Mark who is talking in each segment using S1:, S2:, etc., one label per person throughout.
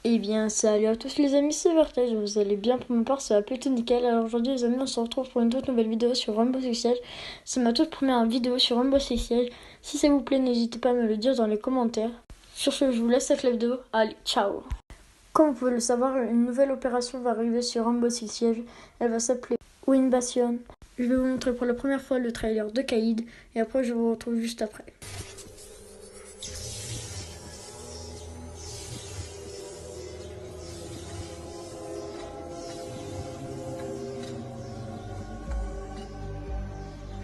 S1: Eh bien, salut à tous les amis, c'est Vertage, vous allez bien pour ma part, ça va plutôt nickel. Alors aujourd'hui les amis, on se retrouve pour une toute nouvelle vidéo sur Rainbow Six Siege. C'est ma toute première vidéo sur Rainbow Six Siege. Si ça vous plaît, n'hésitez pas à me le dire dans les commentaires. Sur ce, je vous laisse avec la vidéo, allez, ciao. Comme vous pouvez le savoir, une nouvelle opération va arriver sur Rainbow Six Siege. Elle va s'appeler Win Bastion. Je vais vous montrer pour la première fois le trailer de Kaïd et après je vous retrouve juste après.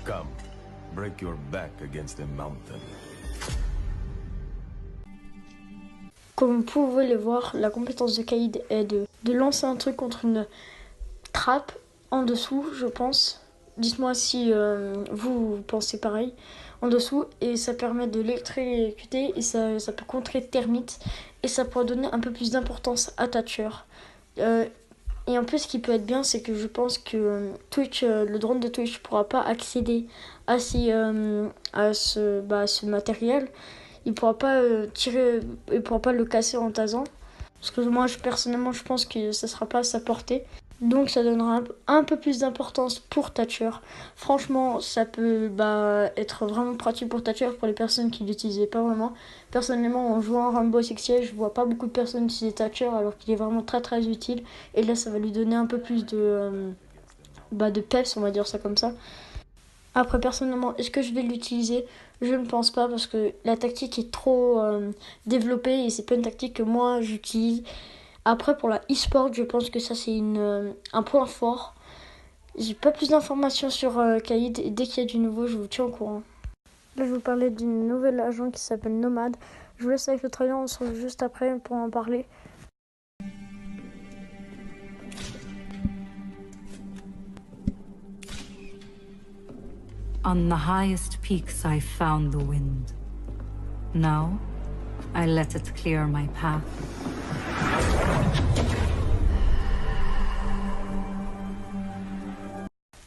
S2: Come, break your back against a mountain.
S1: Comme vous pouvez le voir, la compétence de Kaïd est de lancer un truc contre une trappe en dessous, je pense. Dites-moi si vous pensez pareil. En dessous, et ça permet de l'électrocuter et ça peut contrer termites et ça pourrait donner un peu plus d'importance à Thatcher. Et en plus, ce qui peut être bien, c'est que je pense que Twitch, le drone de Twitch pourra pas accéder à ce matériel. Il pourra pas il pourra pas le casser en tasant. Parce que moi, personnellement, je pense que ça sera pas à sa portée. Donc ça donnera un peu plus d'importance pour Thatcher. Franchement, ça peut être vraiment pratique pour Thatcher pour les personnes qui ne l'utilisaient pas vraiment. Personnellement, en jouant à Rainbow Six Siege, je vois pas beaucoup de personnes utiliser Thatcher alors qu'il est vraiment très très utile. Et là, ça va lui donner un peu plus de peps, on va dire ça comme ça. Après, personnellement, est-ce que je vais l'utiliser? Je ne pense pas parce que la tactique est trop développée et c'est pas une tactique que moi j'utilise. Après, pour la e-sport, je pense que ça c'est un point fort. J'ai pas plus d'informations sur Kaïd et dès qu'il y a du nouveau, je vous tiens au courant. Là, je vais vous parler d'une nouvelle agent qui s'appelle Nomad. Je vous laisse avec le trailer, on se retrouve juste après pour en parler.
S3: On the highest peaks I found the wind. Now, I let it clear my path.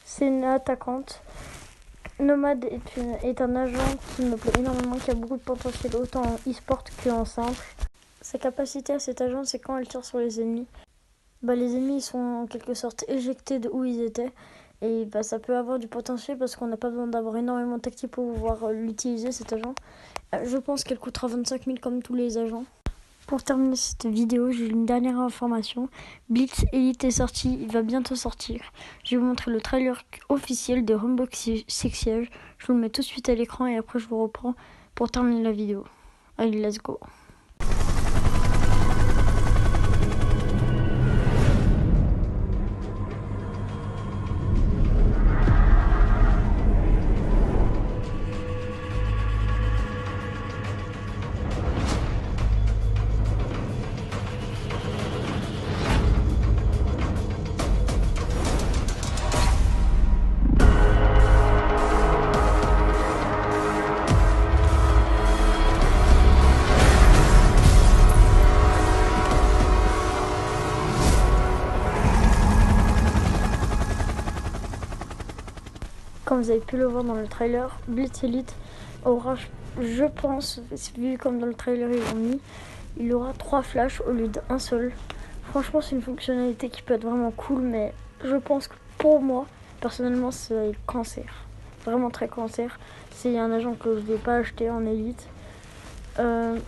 S1: C'est une attaquante. Nomad est un agent qui me plaît énormément, qui a beaucoup de potentiel autant en e-sport qu'en simple. Sa capacité à cet agent, c'est quand elle tire sur les ennemis. Les ennemis ils sont en quelque sorte éjectés de où ils étaient. Et ça peut avoir du potentiel parce qu'on n'a pas besoin d'avoir énormément de tactique pour pouvoir l'utiliser, cet agent. Je pense qu'elle coûtera 25 000 comme tous les agents. Pour terminer cette vidéo, j'ai une dernière information. Blitz Elite est sorti, il va bientôt sortir. Je vais vous montrer le trailer officiel de Rainbow Six Siege. Je vous le mets tout de suite à l'écran et après je vous reprends pour terminer la vidéo. Allez, let's go. Comme vous avez pu le voir dans le trailer, Blitz Elite aura, je pense, vu comme dans le trailer ils l'ont mis, il aura 3 flashs au lieu d'un seul. Franchement, c'est une fonctionnalité qui peut être vraiment cool, mais je pense que pour moi, personnellement, c'est cancer. Vraiment très cancer. C'est un agent que je ne vais pas acheter en élite.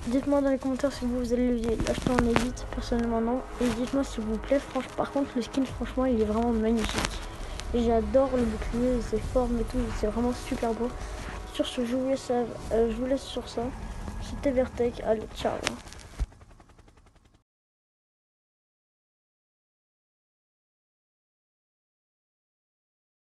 S1: Dites-moi dans les commentaires si vous allez l'acheter en élite, personnellement non. Et dites-moi s'il vous plaît, par contre le skin franchement il est vraiment magnifique. Et j'adore le bouclier, ses formes et tout, c'est vraiment super beau. Sur ce, je vous laisse sur ça. C'était Vertech, allez, ciao.